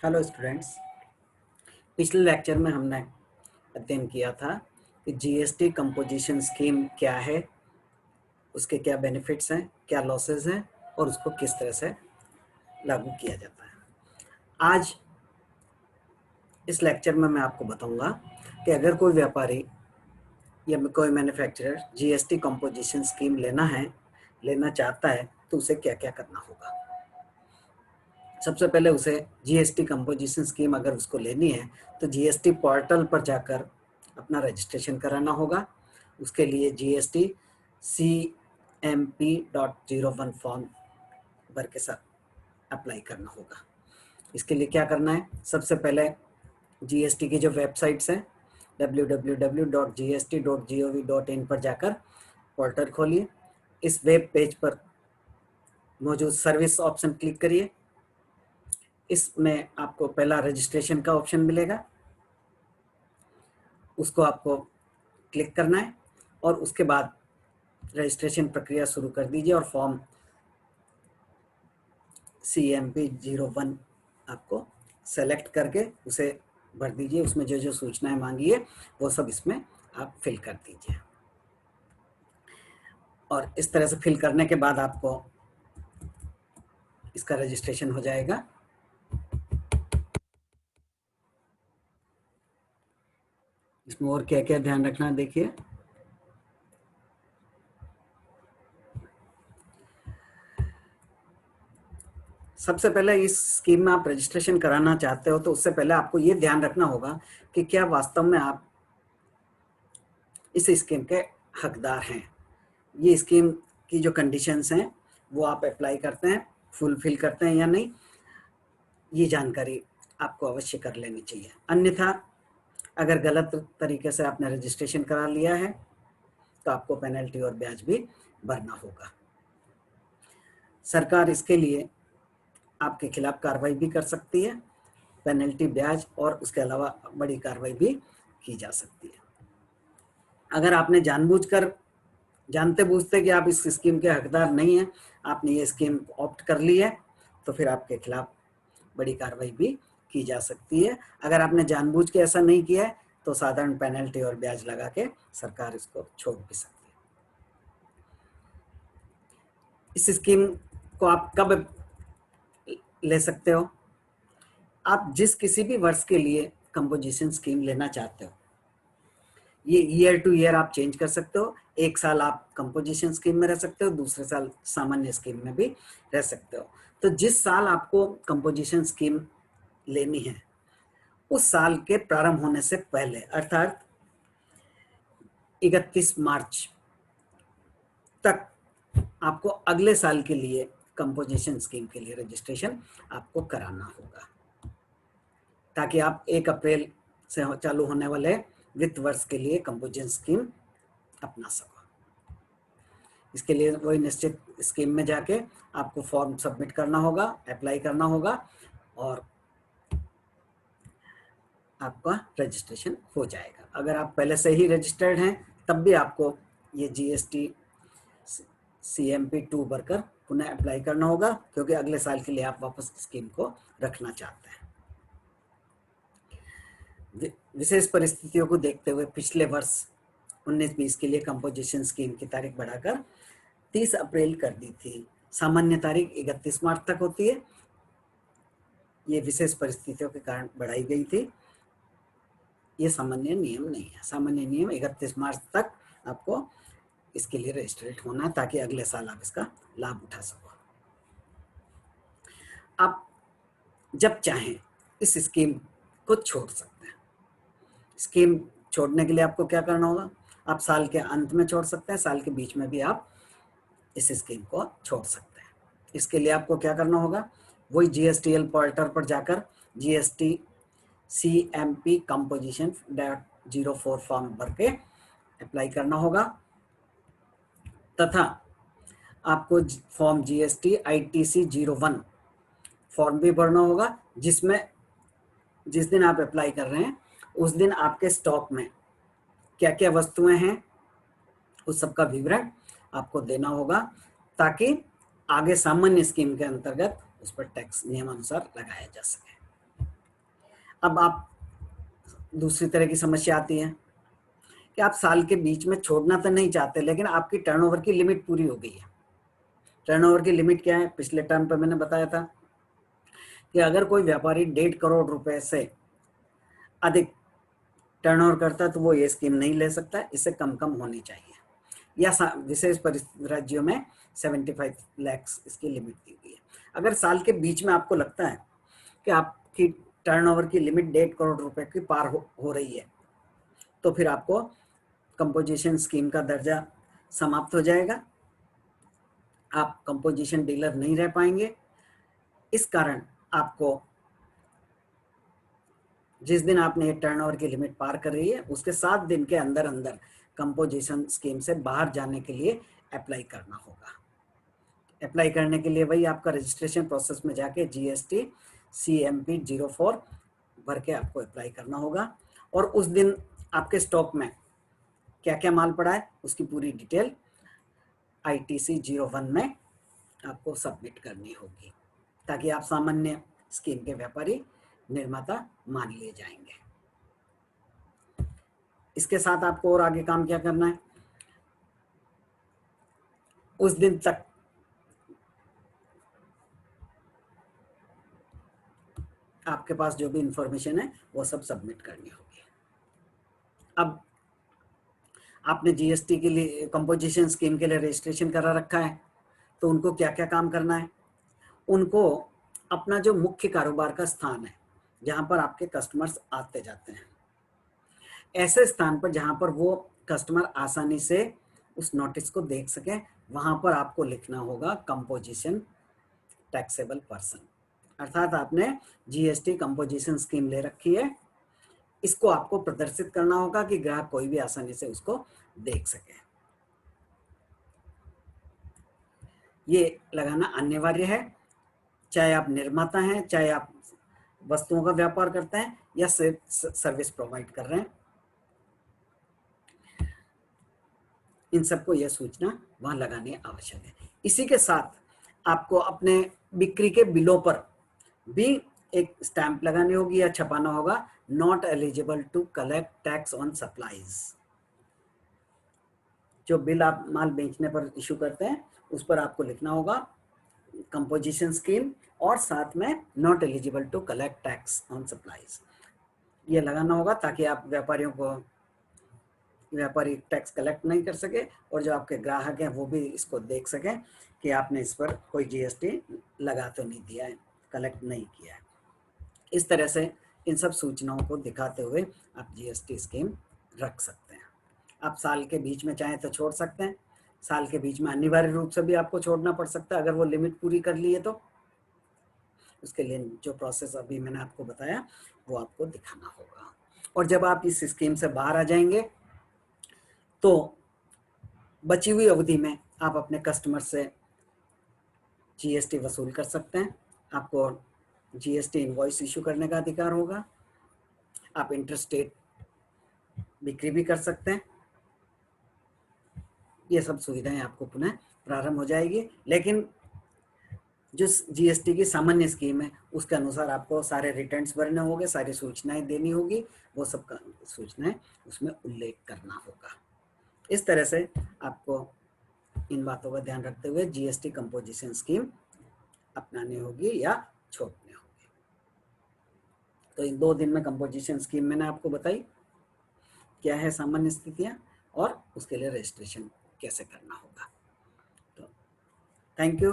Hello students, पिछले lecture में हमने अध्ययन किया था कि जीएसटी कंपोजिशन स्कीम क्या है, उसके क्या बेनिफिट्स हैं, क्या लॉसेस हैं और उसको किस तरह से लागू किया जाता है। आज इस लेक्चर में मैं आपको बताऊंगा कि अगर कोई व्यापारी या कोई मैन्युफैक्चरर जीएसटी कंपोजिशन स्कीम लेना चाहता है तो उसे क्या क्या करना होगा। सबसे पहले उसे जीएसटी कंपोजिशन स्कीम अगर उसको लेनी है तो जीएसटी पोर्टल पर जाकर अपना रजिस्ट्रेशन कराना होगा। उसके लिए जीएसटी CMP.01 फॉर्म भर के साथ अप्लाई करना होगा। इसके लिए क्या करना है, सबसे पहले जीएसटी की जो वेबसाइट्स हैं www.gst.gov.in पर जाकर पोर्टल खोलिए। इस वेब पेज पर मौजूद सर्विस ऑप्शन क्लिक करिए। इसमें आपको पहला रजिस्ट्रेशन का ऑप्शन मिलेगा, उसको आपको क्लिक करना है और उसके बाद रजिस्ट्रेशन प्रक्रिया शुरू कर दीजिए और फॉर्म CMP01 आपको सेलेक्ट करके उसे भर दीजिए। उसमें जो जो सूचनाएं मांगी है वो सब इसमें आप फिल कर दीजिए और इस तरह से फिल करने के बाद आपको इसका रजिस्ट्रेशन हो जाएगा। इसमें और क्या क्या ध्यान रखना देखिए। सबसे पहले इस स्कीम में आप रजिस्ट्रेशन कराना चाहते हो तो उससे पहले आपको ये ध्यान रखना होगा कि क्या वास्तव में आप इस स्कीम के हकदार हैं। ये स्कीम की जो कंडीशंस हैं वो आप अप्लाई करते हैं, फुलफिल करते हैं या नहीं, ये जानकारी आपको अवश्य कर लेनी चाहिए। अन्यथा अगर गलत तरीके से आपने रजिस्ट्रेशन करा लिया है तो आपको पेनल्टी और ब्याज भी भरना होगा। सरकार इसके लिए आपके खिलाफ कार्रवाई भी कर सकती है, पेनल्टी, ब्याज और उसके अलावा बड़ी कार्रवाई भी की जा सकती है। अगर आपने जानते बूझते कि आप इस स्कीम के हकदार नहीं हैं, आपने ये स्कीम ऑप्ट कर ली है तो फिर आपके खिलाफ बड़ी कार्रवाई भी की जा सकती है। अगर आपने जानबूझ के ऐसा नहीं किया है तो साधारण पेनल्टी और ब्याज लगा के सरकार इसको छोड़ भी सकती है। इस स्कीम को आप कब ले सकते हो? आप जिस किसी भी वर्ष के लिए कंपोजिशन स्कीम लेना चाहते हो, ये ईयर टू ईयर आप चेंज कर सकते हो। एक साल आप कंपोजिशन स्कीम में रह सकते हो, दूसरे साल सामान्य स्कीम में भी रह सकते हो। तो जिस साल आपको कंपोजिशन स्कीम लेनी है उस साल के प्रारंभ होने से पहले अर्थात 31 मार्च तक आपको अगले साल के लिए कंपोजिशन स्कीम के लिए रजिस्ट्रेशन आपको कराना होगा, ताकि आप 1 अप्रैल से चालू होने वाले वित्त वर्ष के लिए कंपोजिशन स्कीम अपना सको। इसके लिए वही निश्चित स्कीम में जाके आपको फॉर्म सबमिट करना होगा, अप्लाई करना होगा और आपका रजिस्ट्रेशन हो जाएगा। अगर आप पहले से ही रजिस्टर्ड हैं तब भी आपको ये GST CMP2 भरकर पुनः अप्लाई करना होगा, क्योंकि अगले साल के लिए आप वापस स्कीम को रखना चाहते हैं। विशेष परिस्थितियों को देखते हुए पिछले वर्ष 19-20 के लिए कंपोजिशन स्कीम की तारीख बढ़ाकर 30 अप्रैल कर दी थी। सामान्य तारीख 31 मार्च तक होती है, ये विशेष परिस्थितियों के कारण बढ़ाई गई थी। ये सामान्य नियम नहीं है। सामान्य नियम 31 मार्च तक आपको इसके लिए रजिस्ट्रेट होना है, ताकि अगले साल आप इसका लाभ उठा सको। आप जब चाहें इस स्कीम को छोड़ सकते हैं। स्कीम छोड़ने के लिए आपको क्या करना होगा, आप साल के अंत में छोड़ सकते हैं, साल के बीच में भी आप इस स्कीम को छोड़ सकते हैं। इसके लिए आपको क्या करना होगा, वही GSTL पोर्टल पर जाकर GST CMP कंपोजिशन .04 फॉर्म भर के अप्लाई करना होगा तथा आपको फॉर्म GST ITC 01 फॉर्म भी भरना होगा, जिसमें जिस दिन आप अप्लाई कर रहे हैं उस दिन आपके स्टॉक में क्या क्या वस्तुएं हैं उस सबका विवरण आपको देना होगा, ताकि आगे सामान्य स्कीम के अंतर्गत उस पर टैक्स नियमानुसार लगाया जा सके। अब आप दूसरी तरह की समस्या आती है कि आप साल के बीच में छोड़ना तो नहीं चाहते, लेकिन आपकी टर्नओवर की लिमिट पूरी हो गई है। टर्नओवर की लिमिट क्या है? पिछले टर्म पे मैंने बताया था कि अगर कोई व्यापारी 1.5 करोड़ रुपए से अधिक टर्नओवर करता है तो वो ये स्कीम नहीं ले सकता, इससे कम कम होनी चाहिए, या विशेष राज्यों में 75 लाख इसकी लिमिट दी गई है। अगर साल के बीच में आपको लगता है कि आपकी टर्नओवर की लिमिट 1.5 करोड़ रुपए की पार हो रही है, तो फिर आपको कंपोजिशन स्कीम का दर्जा समाप्त हो जाएगा, आप कंपोजिशन डीलर नहीं रह पाएंगे। इस कारण आपको जिस दिन आपने ये टर्नओवर की लिमिट पार कर रही है उसके 7 दिन के अंदर अंदर कंपोजिशन स्कीम से बाहर जाने के लिए अप्लाई करना होगा। अप्लाई करने के लिए वही आपका रजिस्ट्रेशन प्रोसेस में जाके GST CMP 04 भर के आपको अप्लाई करना होगा, और उस दिन आपके स्टॉक में क्या क्या माल पड़ा है उसकी पूरी डिटेल ITC 01 में आपको सबमिट करनी होगी, ताकि आप सामान्य स्कीम के व्यापारी निर्माता मान लिए जाएंगे। इसके साथ आपको और आगे काम क्या करना है? उस दिन तक आपके पास जो भी इंफॉर्मेशन है वो सब सबमिट करनी होगी। अब आपने GST के लिए, कंपोजिशन स्कीम के लिए रजिस्ट्रेशन करा रखा है, तो उनको क्या क्या काम करना है? उनको अपना जो मुख्य कारोबार का स्थान है जहां पर आपके कस्टमर्स आते जाते हैं, ऐसे स्थान पर जहां पर वो कस्टमर आसानी से उस नोटिस को देख सके, वहां पर आपको लिखना होगा कंपोजिशन टैक्सेबल पर्सन। अर्थात आपने GST कंपोजिशन स्कीम ले रखी है, इसको आपको प्रदर्शित करना होगा कि ग्राहक कोई भी आसानी से उसको देख सके। ये लगाना अनिवार्य है, चाहे आप निर्माता हैं, चाहे आप वस्तुओं का व्यापार करते हैं या सर्विस प्रोवाइड कर रहे हैं, इन सबको यह सूचना वहां लगानी आवश्यक है। इसी के साथ आपको अपने बिक्री के बिलों पर भी एक स्टैंप लगानी होगी या छपाना होगा, not eligible to collect tax on supplies. जो बिल आप माल बेचने पर इशू करते हैं उस पर आपको लिखना होगा कंपोजिशन स्कीम और साथ में not eligible to collect tax on supplies, ये लगाना होगा, ताकि आप व्यापारी टैक्स कलेक्ट नहीं कर सके और जो आपके ग्राहक हैं वो भी इसको देख सकें कि आपने इस पर कोई GST लगा तो नहीं दिया है, कलेक्ट नहीं किया है। इस तरह से इन सब सूचनाओं को दिखाते हुए आप GST स्कीम रख सकते हैं। आप साल के बीच में चाहें तो छोड़ सकते हैं, साल के बीच में अनिवार्य रूप से भी आपको छोड़ना पड़ सकता है अगर वो लिमिट पूरी कर ली है, तो उसके लिए जो प्रोसेस अभी मैंने आपको बताया वो आपको दिखाना होगा। और जब आप इस स्कीम से बाहर आ जाएंगे तो बची हुई अवधि में आप अपने कस्टमर से GST वसूल कर सकते हैं, आपको GST इनवॉइस इशू करने का अधिकार होगा, आप इंटरस्टेट बिक्री भी कर सकते हैं। ये सब सुविधाएं आपको पुनः प्रारंभ हो जाएगी, लेकिन जो GST की सामान्य स्कीम है उसके अनुसार आपको सारे रिटर्न्स भरने होंगे, सारी सूचनाएं देनी होगी, वो सब का सूचनाएं उसमें उल्लेख करना होगा। इस तरह से आपको इन बातों का ध्यान रखते हुए GST कंपोजिशन स्कीम अपनानी होगी या छोड़नी होगी। तो इन 2 दिन में कंपोजिशन स्कीम मैंने आपको बताई क्या है सामान्य स्थितियां और उसके लिए रजिस्ट्रेशन कैसे करना होगा। तो थैंक यू।